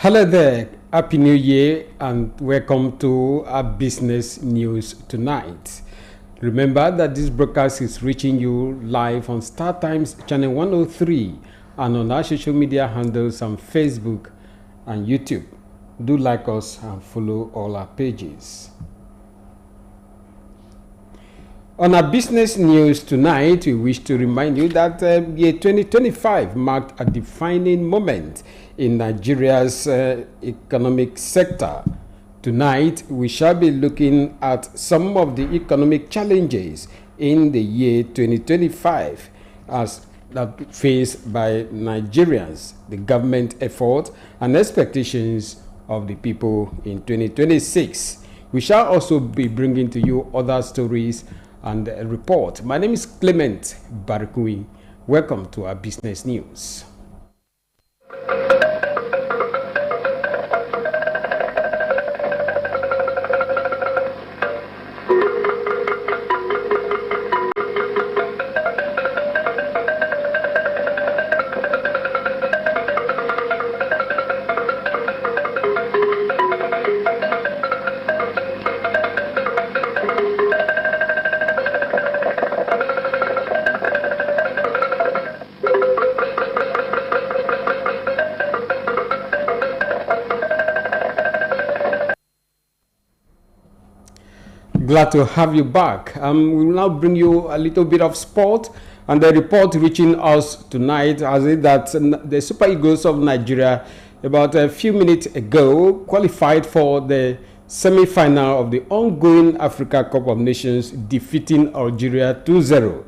Hello there, Happy New Year, and welcome to our business news tonight. Remember that this broadcast is reaching you live on Star Times channel 103 and on our social media handles on Facebook and YouTube. Do like us and follow all our pages. On our business news tonight, we wish to remind you that year 2025 marked a defining moment in Nigeria's economic sector. Tonight, we shall be looking at some of the economic challenges in the year 2025 as that faced by Nigerians, the government effort and expectations of the people in 2026. We shall also be bringing to you other stories and a report. My name is Clement Barakui. Welcome to our business news. Glad to have you back. We will now bring you a little bit of sport, and the report reaching us tonight has it that the Super Eagles of Nigeria, about a few minutes ago, qualified for the semi-final of the ongoing Africa Cup of Nations, defeating Algeria 2-0.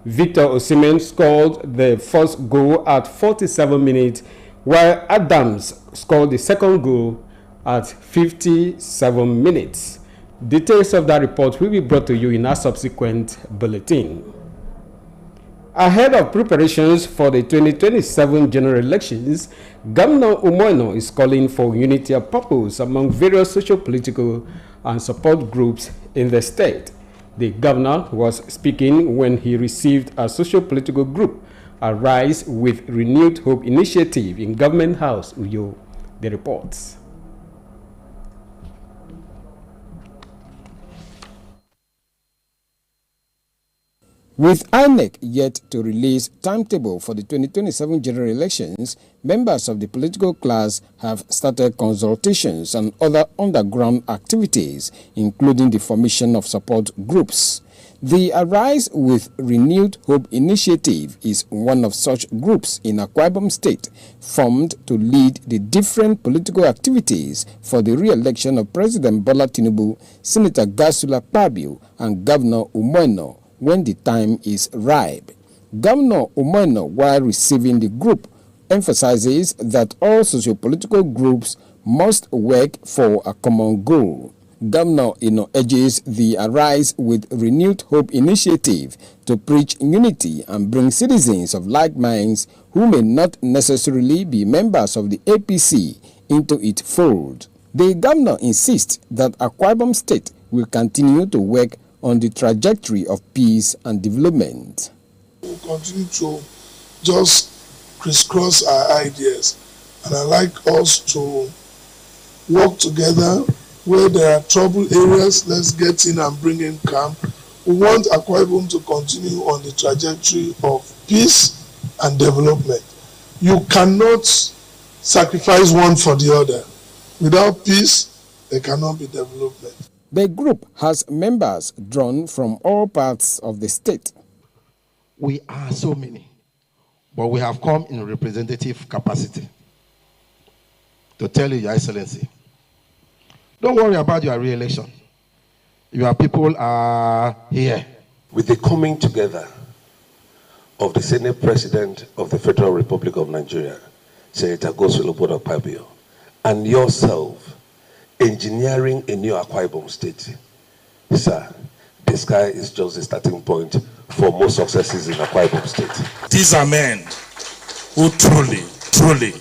Victor Osimhen scored the first goal at 47 minutes, while Adams scored the second goal at 57 minutes. Details of that report will be brought to you in our subsequent bulletin. Ahead of preparations for the 2027 general elections, Governor Umoeno is calling for unity of purpose among various socio-political and support groups in the state. The governor was speaking when he received a socio-political group, Arise with Renewed Hope Initiative in Government House, Uyo. The reports. With INEC yet to release timetable for the 2027 general elections, members of the political class have started consultations and other underground activities, including the formation of support groups. The Arise with Renewed Hope Initiative is one of such groups in Akwa Ibom State, formed to lead the different political activities for the re-election of President Bola Tinubu, Senator Gasula Pabio, and Governor Umoeno when the time is ripe. Governor Umoeno, while receiving the group, emphasizes that all socio-political groups must work for a common goal. Governor urges the Arise with Renewed Hope Initiative to preach unity and bring citizens of like minds who may not necessarily be members of the APC into its fold. The governor insists that Akwa Ibom State will continue to work on the trajectory of peace and development. We'll continue to just crisscross our ideas, and I like us to work together. Where there are trouble areas, let's get in and bring in calm. We want Akwa Ibom to continue on the trajectory of peace and development. You cannot sacrifice one for the other. Without peace, there cannot be development. The group has members drawn from all parts of the state. We are so many, but we have come in representative capacity to tell you, Your Excellency, don't worry about your re-election. Your people are here. With the coming together of the Senate President of the Federal Republic of Nigeria, Senator Gasula Pabio, and yourself, engineering a new Akwa Ibom State, sir, the sky is just the starting point for more successes in Akwa Ibom State. These are men who truly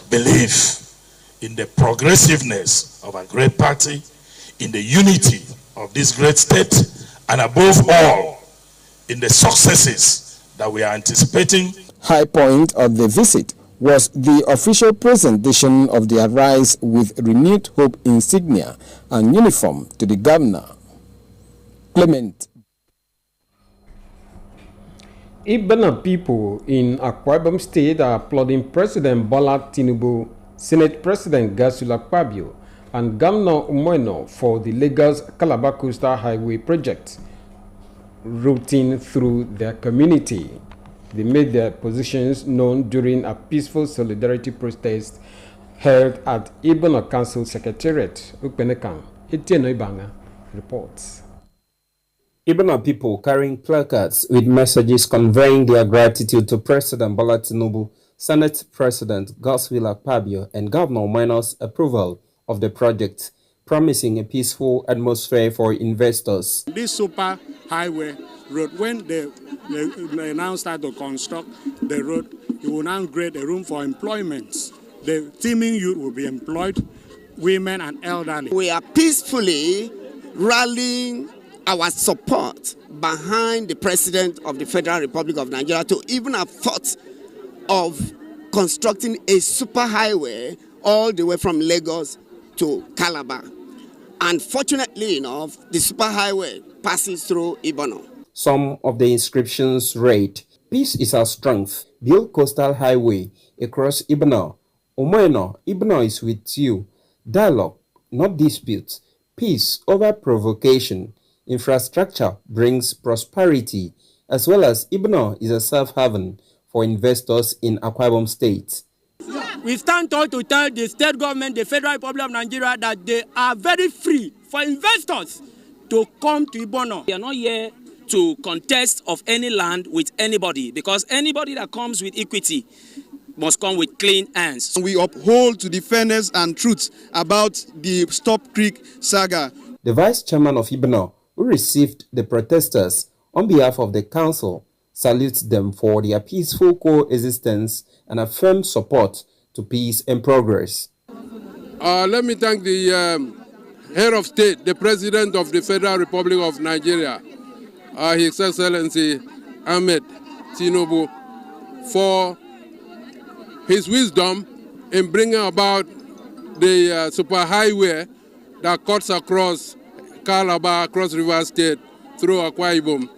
believe in the progressiveness of a great party, in the unity of this great state, and above all, in the successes that we are anticipating. High point of the visit was the official presentation of the Arise with Renewed Hope insignia and uniform to the governor. Clement. Ibana people in Akwa Ibom State are applauding President Bola Tinubu, Senate President Godswill Akpabio, and Governor Umoeno for the Lagos-Calabar Coastal Highway project routing through their community. They made their positions known during a peaceful solidarity protest held at Ibana Council Secretariat, Ukpenekam. Etienne Ibanga reports. Ibana people carrying placards with messages conveying their gratitude to President Bola Tinubu, Senate President Godswill Akpabio, and Governor Umoeno's approval of the project, promising a peaceful atmosphere for investors. This super highway road, when they now start to construct the road, it will now create a room for employment. The teeming youth will be employed, women and elderly. We are peacefully rallying our support behind the President of the Federal Republic of Nigeria to even have thought of constructing a super highway all the way from Lagos to Calabar. Unfortunately enough, the superhighway passes through Ibano. Some of the inscriptions read, "Peace is our strength. Build coastal highway across Ibano. Umoeno, Ibano is with you. Dialogue, not dispute. Peace over provocation. Infrastructure brings prosperity, as well as Ibano is a safe haven for investors in Akwa Ibom State." We stand tall to tell the state government, the Federal Republic of Nigeria, that they are very free for investors to come to Ibano. We are not here to contest of any land with anybody, because anybody that comes with equity must come with clean hands. We uphold to the fairness and truth about the Stop Creek saga. The vice chairman of Ibano, who received the protesters on behalf of the council, salutes them for their peaceful coexistence and a firm support to peace and progress. Let me thank the head of state, the President of the Federal Republic of Nigeria, His Excellency Ahmed Tinubu, for his wisdom in bringing about the superhighway that cuts across Calabar, across River State, through Akwa Ibom,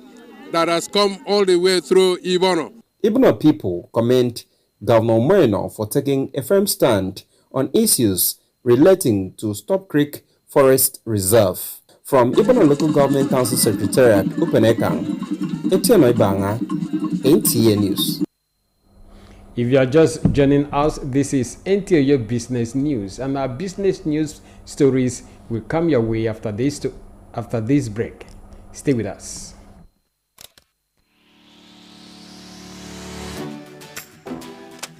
that has come all the way through Ibano. Ibano people commend Governor Umoeno for taking a firm stand on issues relating to Stop Creek Forest Reserve. From Ibano Local Government Council Secretariat, Ukpenekam, Etienne Ibanga, NTA News. If you are just joining us, this is NTA Business News, and our business news stories will come your way after this break. Stay with us.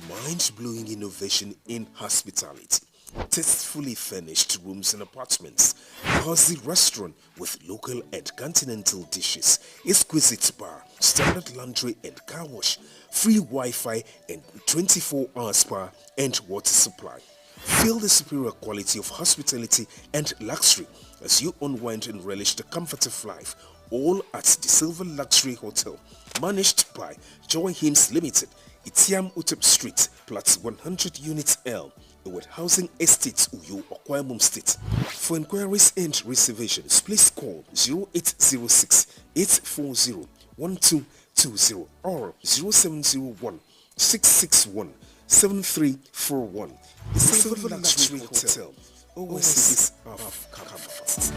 Mind-blowing innovation in hospitality. Tastefully furnished rooms and apartments, cozy restaurant with local and continental dishes, exquisite bar, standard laundry and car wash, free Wi-Fi and 24-hour spa and water supply. Feel the superior quality of hospitality and luxury as you unwind and relish the comfort of life, all at the Silver Luxury Hotel, managed by Joy Hymns Limited, Itiam Utep Street, Plot 100 Units L, with Housing Estates, Uyo, Akwa Ibom State. For inquiries and reservations, please call 0806-840-1220 or 0701-661-7341. The Silver Luxury Hotel, oasis of comfort.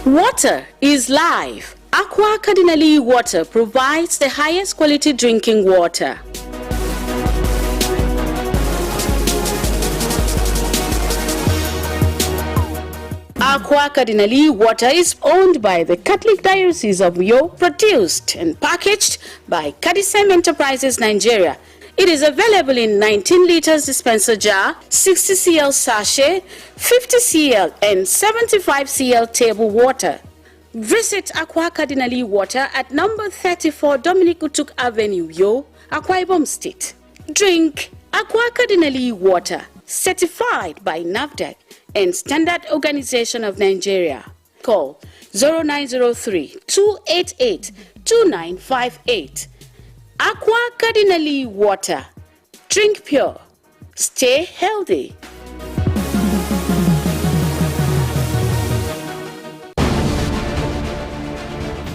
Water is life. Aqua Cardinali Water provides the highest quality drinking water. Aqua Cardinali Water is owned by the Catholic Diocese of Uyo, produced and packaged by Cadisem Enterprises Nigeria. It is available in 19 liters dispenser jar, 60 cl sachet, 50 cl and 75 cl table water. Visit Aqua Cardinali Water at number 34 Dominic Utuk Avenue, Uyo, Akwa Ibom State. Drink Aqua Cardinali Water, certified by NAFDAC and Standard Organization of Nigeria. Call 0903-288-5333 2958. Aqua Cardinali Water. Drink pure. Stay healthy.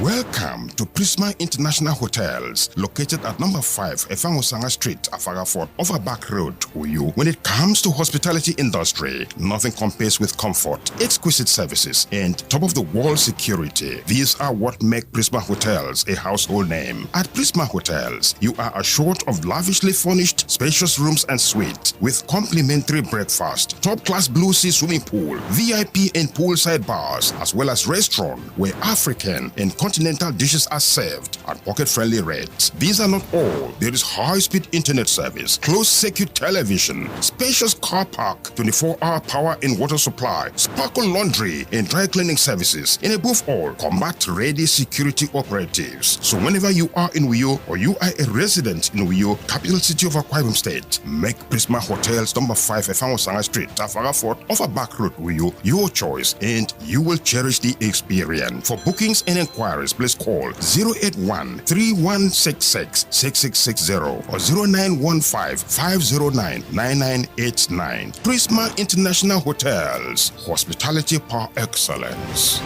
Welcome to Prisma International Hotels, located at number 5 Efangosanga Street, Afagafort, Overback Road, Uyu. When it comes to hospitality industry, nothing compares with comfort, exquisite services, and top-of-the-wall security. These are what make Prisma Hotels a household name. At Prisma Hotels, you are assured of lavishly furnished, spacious rooms and suites with complimentary breakfast, top-class Blue Sea swimming pool, VIP and poolside bars, as well as restaurant where African and continental dishes are served at pocket-friendly rates. These are not all. There is high-speed internet service, closed-circuit television, spacious car park, 24-hour power and water supply, sparkle laundry and dry cleaning services, and above all, combat-ready security operatives. So whenever you are in Uyo or you are a resident in Uyo, capital city of Akwa Ibom State, make Prisma Hotels number 5 Efangosanga Street, Afagafort, Overback Road, Uyo, your choice, and you will cherish the experience. For bookings and inquiries, please call 081-3166-6660 or 0915-509-9989. Prisma International Hotels, hospitality par excellence.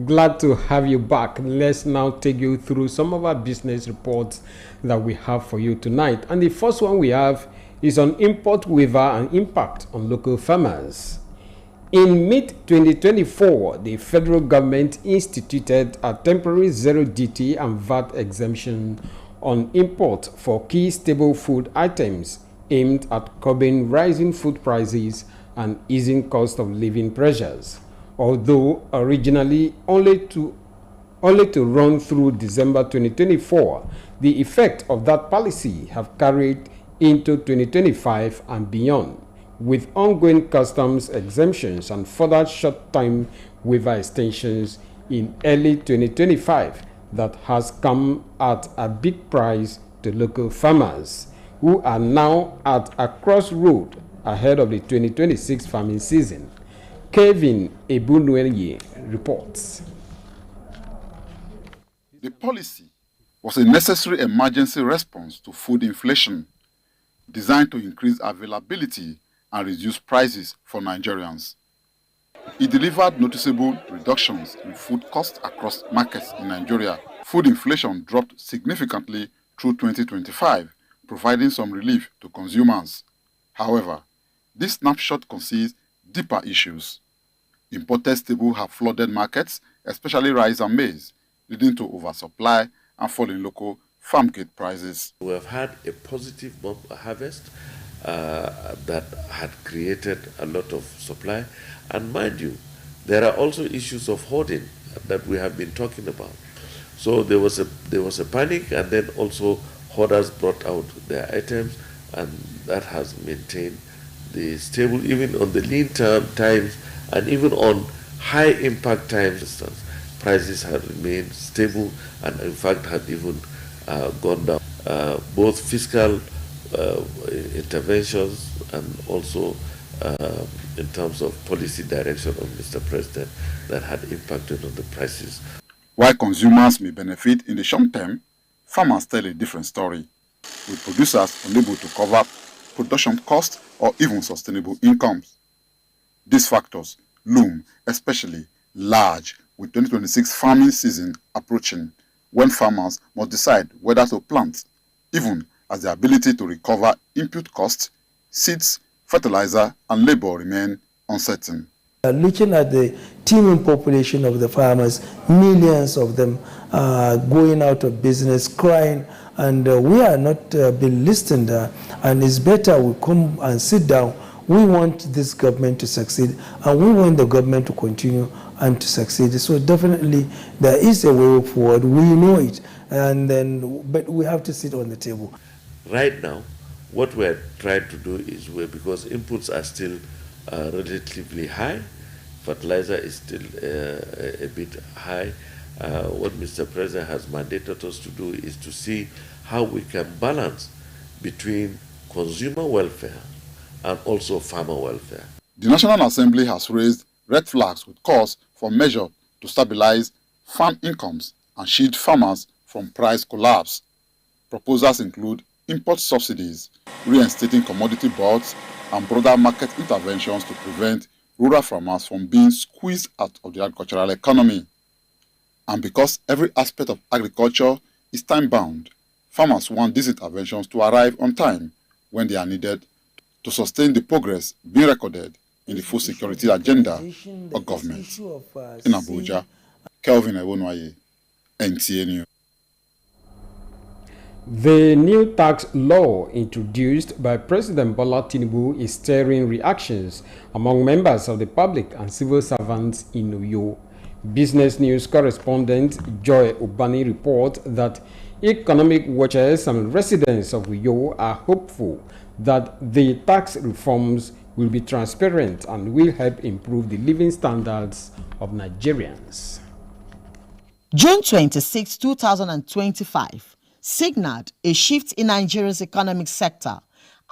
Glad to have you back. Let's now take you through some of our business reports that we have for you tonight. And the first one we have is on import waiver and impact on local farmers. In mid-2024, the federal government instituted a temporary zero duty and VAT exemption on import for key staple food items aimed at curbing rising food prices and easing cost of living pressures. Although originally only to run through December 2024, the effect of that policy have carried into 2025 and beyond, with ongoing customs exemptions and further short-time waiver extensions in early 2025 that has come at a big price to local farmers, who are now at a crossroad ahead of the 2026 farming season. Kevin Ebunweye reports. The policy was a necessary emergency response to food inflation, designed to increase availability and reduce prices for Nigerians. It delivered noticeable reductions in food costs across markets in Nigeria. Food inflation dropped significantly through 2025, providing some relief to consumers. However, this snapshot conceals deeper issues. Imported staples have flooded markets, especially rice and maize, leading to oversupply and falling local farm gate prices. We have had a positive harvest that had created a lot of supply, and mind you, there are also issues of hoarding that we have been talking about. So there was a panic, and then also hoarders brought out their items, and that has maintained the stable even on the lean times, and even on high impact times. Prices have remained stable, and in fact had even gone down. Both fiscal interventions and also in terms of policy direction of Mr. President that had impacted on the prices. While consumers may benefit in the short term, farmers tell a different story, with producers unable to cover production costs or even sustainable incomes. These factors loom especially large with 2026 farming season approaching, when farmers must decide whether to plant, even as the ability to recover input costs, seeds, fertilizer, and labor remain uncertain. Looking at the teeming population of the farmers, millions of them are going out of business, crying, and we are not being listened to. And it's better we come and sit down. We want this government to succeed, and we want the government to continue and to succeed. So definitely there is a way forward. We know it, but we have to sit on the table. Right now, what we're trying to do is because inputs are still relatively high, fertilizer is still a bit high. What Mr. President has mandated us to do is to see how we can balance between consumer welfare and also farmer welfare. The National Assembly has raised red flags with calls for measures to stabilize farm incomes and shield farmers from price collapse. Proposals include import subsidies, reinstating commodity boards, and broader market interventions to prevent rural farmers from being squeezed out of the agricultural economy. And because every aspect of agriculture is time-bound, farmers want these interventions to arrive on time when they are needed to sustain the progress being recorded in the food security agenda of government. In Abuja, Kelvin Ewonwaye, NTA News. The new tax law introduced by President Bola Tinubu is stirring reactions among members of the public and civil servants in Uyo. Business News correspondent Joy Obani reports that economic watchers and residents of Uyo are hopeful that the tax reforms will be transparent and will help improve the living standards of Nigerians. June 26, 2025 signaled a shift in Nigeria's economic sector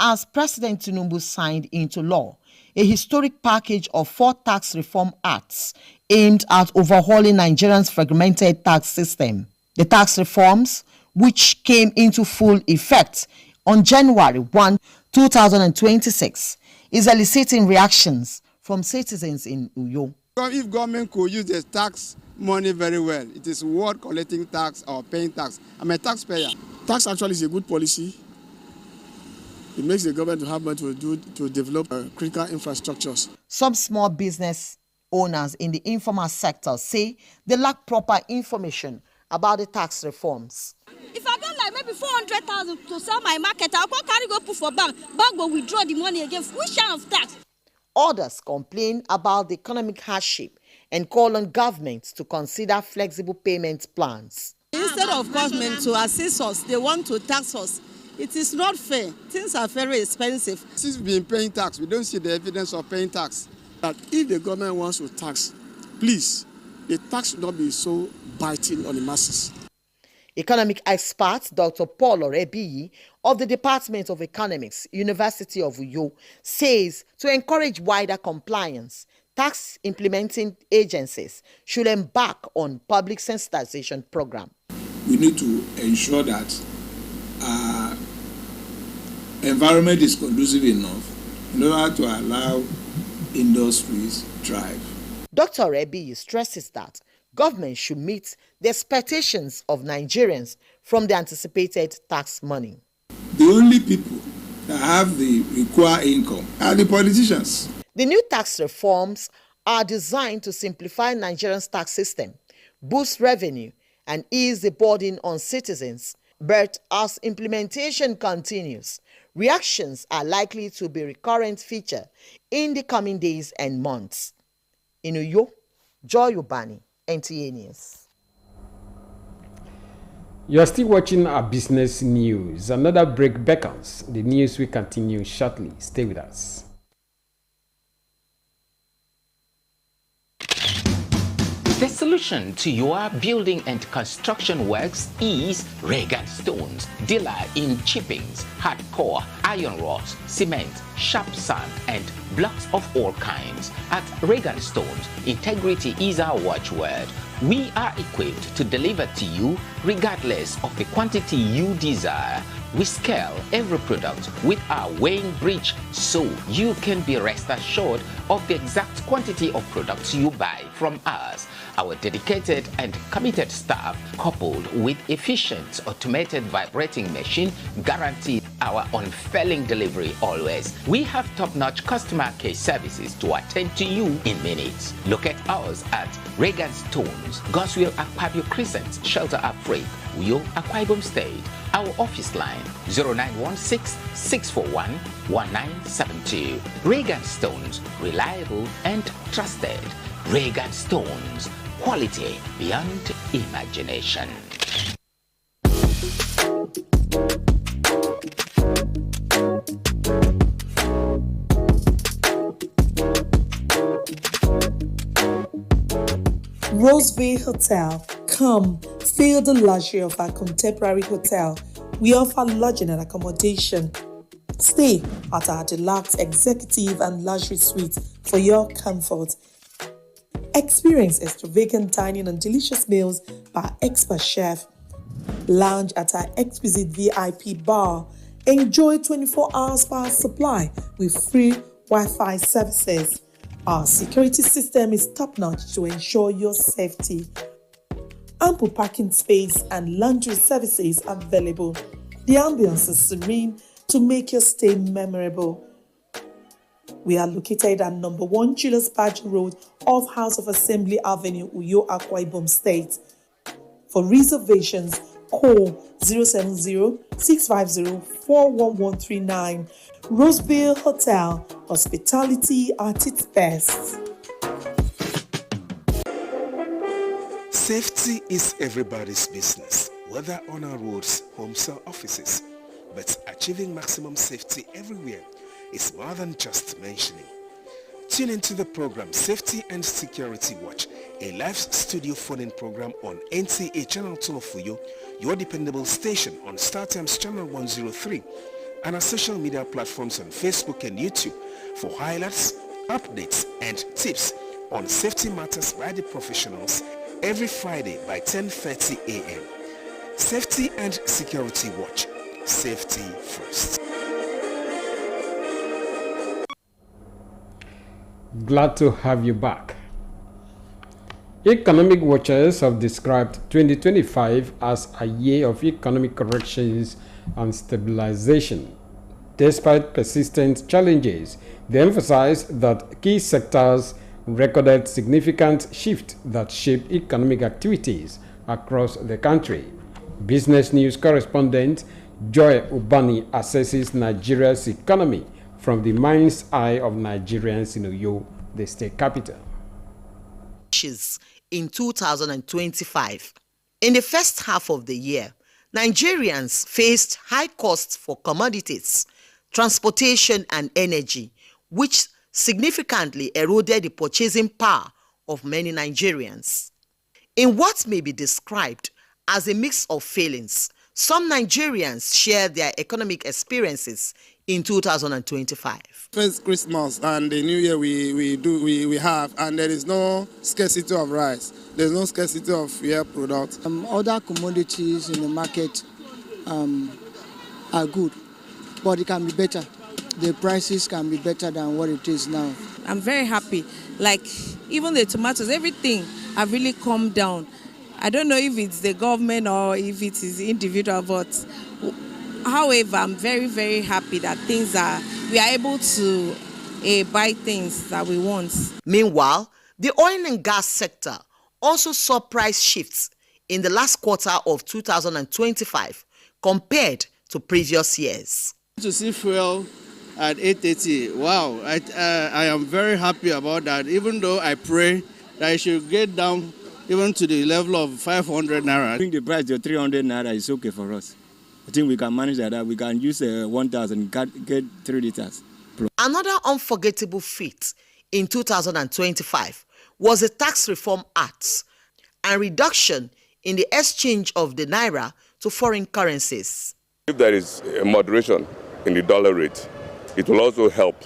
as President Tinubu signed into law a historic package of 4 tax reform acts aimed at overhauling Nigeria's fragmented tax system. The tax reforms, which came into full effect on January 1, 2026, is eliciting reactions from citizens in Uyo. If government could use the tax money very well, it is worth collecting tax or paying tax. I'm a taxpayer. Tax actually is a good policy. It makes the government to have money to develop critical infrastructures. Some small business owners in the informal sector say they lack proper information about the tax reforms. If I don't like maybe 400,000 to sell my market, I'll go put for bank. Bank will withdraw the money again. Which kind of tax? Others complain about the economic hardship and call on governments to consider flexible payment plans. Instead of government to assist us, they want to tax us. It is not fair. Things are very expensive. Since we've been paying tax, we don't see the evidence of paying tax. That if the government wants to tax, please, the tax should not be so biting on the masses. Economic expert Dr. Paul Orebiyi of the Department of Economics, University of Uyo, says to encourage wider compliance, tax implementing agencies should embark on public sensitization program. We need to ensure that our environment is conducive enough in order to allow industries thrive. Dr. Orebiyi stresses that government should meet the expectations of Nigerians from the anticipated tax money. The only people that have the required income are the politicians. The new tax reforms are designed to simplify Nigeria's tax system, boost revenue, and ease the burden on citizens. But as implementation continues, reactions are likely to be a recurrent feature in the coming days and months. In Uyo, Joy Obani, NTA News. You are still watching our Business News. Another break beckons. The news will continue shortly. Stay with us. The solution to your building and construction works is Regan Stones, dealer in chippings, hardcore, iron rods, cement, sharp sand, and blocks of all kinds. At Regan Stones, integrity is our watchword. We are equipped to deliver to you regardless of the quantity you desire. We scale every product with our weighing bridge so you can be rest assured of the exact quantity of products you buy from us. Our dedicated and committed staff, coupled with efficient automated vibrating machine, guarantee our unfailing delivery always. We have top-notch customer care services to attend to you in minutes. Locate us at Regan Stones, Goswell Akpabio Crescent, Shelter Afraid, Uyo, Akwa Ibom State. Our office line 0916-641-1972. Regan Stones, reliable and trusted. Regan Stones, quality beyond imagination. Roseville Hotel. Come, feel the luxury of our contemporary hotel. We offer lodging and accommodation. Stay at our deluxe executive and luxury suite for your comfort. Experience extravagant dining and delicious meals by expert chef. Lounge at our exquisite VIP bar. Enjoy 24 hours power supply with free Wi-Fi services. Our security system is top-notch to ensure your safety. Ample parking space and laundry services available. The ambience is serene to make your stay memorable. We are located at number 1 Julius Badger Road off House of Assembly Avenue, Uyo, Akwa Ibom State. For reservations, call 070-650-41139. Roseville Hotel, hospitality at its best. Safety is everybody's business, whether on our roads, homes or offices. But achieving maximum safety everywhere is more than just mentioning. Tune into the program Safety and Security Watch, a live studio phone-in program on NTA Channel 12 for you, your dependable station on StarTimes Channel 103, and our social media platforms on Facebook and YouTube for highlights, updates, and tips on safety matters by the professionals every Friday by 10:30 a.m. Safety and Security Watch. Safety first. Glad to have you back. Economic watchers have described 2025 as a year of economic corrections and stabilization. Despite persistent challenges, they emphasize that key sectors recorded significant shift that shaped economic activities across the country. Business News correspondent Joy Ubani assesses Nigeria's economy from the mind's eye of Nigerians in Uyo, the state capital. In 2025. In the first half of the year, Nigerians faced high costs for commodities, transportation and energy, which significantly eroded the purchasing power of many Nigerians. In what may be described as a mix of feelings, some Nigerians share their economic experiences in 2025. First Christmas and the New Year we have, and there is no scarcity of rice. There's no scarcity of products. Other commodities in the market are good, but it can be better. The prices can be better than what it is now. I'm very happy. Like even the tomatoes, everything have really come down. I don't know if it's the government or if it is individual, but however, I'm very, very happy that we are able to buy things that we want. Meanwhile, the oil and gas sector also saw price shifts in the last quarter of 2025 compared to previous years. To see fuel at 880, wow, I am very happy about that, even though I pray that it should get down even to the level of 500 naira. I think the price of 300 naira is okay for us. I think we can manage that. We can use 1,000, get 3 liters. Another unforgettable feat in 2025 was the Tax Reform Act and reduction in the exchange of the naira to foreign currencies. If there is a moderation in the dollar rate, it will also help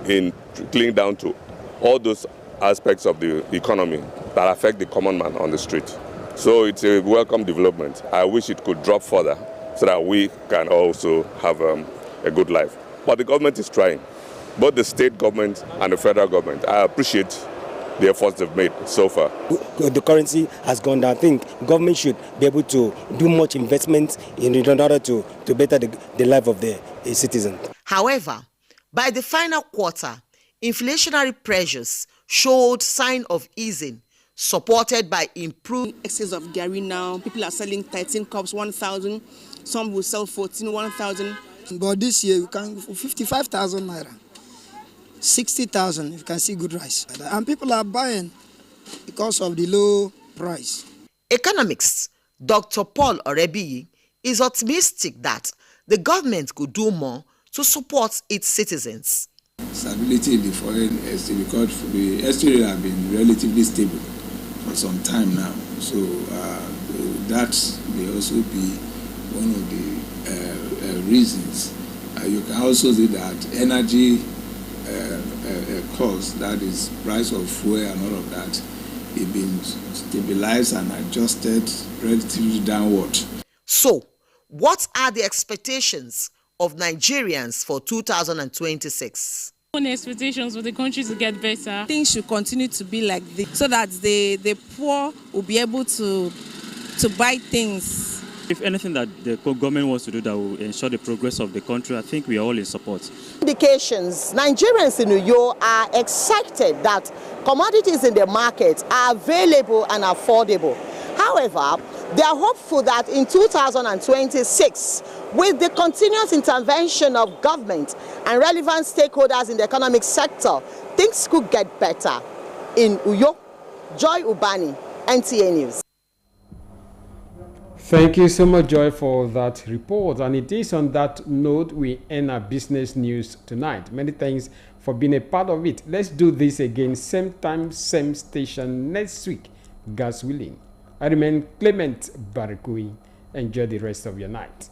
in trickling down to all those aspects of the economy that affect the common man on the street. So it's a welcome development. I wish it could drop further so that we can also have a good life. But the government is trying, both the state government and the federal government. I appreciate the efforts they've made so far. The currency has gone down. I think government should be able to do much investment in order to better the life of the citizen. However, by the final quarter, inflationary pressures showed sign of easing, supported by improved excess of dairy now. People are selling 13 cups, 1,000. Some will sell 14, 1,000. But this year you can 55,000 naira, 60,000. You can see good rice, and people are buying because of the low price. Economist Dr. Paul Orebiyi is optimistic that the government could do more to support its citizens. Stability in the foreign exchange, because the exchange have been relatively stable for some time now. So that may also be one of the reasons. You can also see that energy cost, that is price of fuel and all of that, it been stabilized and adjusted relatively downward. So, what are the expectations of Nigerians for 2026? Expectations for the country to get better. Things should continue to be like this so that the poor will be able to buy things. If anything that the government wants to do that will ensure the progress of the country, I think we are all in support. Indications, Nigerians in Uyo are excited that commodities in the market are available and affordable. However, they are hopeful that in 2026, with the continuous intervention of government and relevant stakeholders in the economic sector, things could get better. In Uyo, Joy Ubani, NTA News. Thank you so much, Joy, for that report. And it is on that note we end our business news tonight. Many thanks for being a part of it. Let's do this again, same time, same station next week, God's willing. I remain Clement Barakui. Enjoy the rest of your night.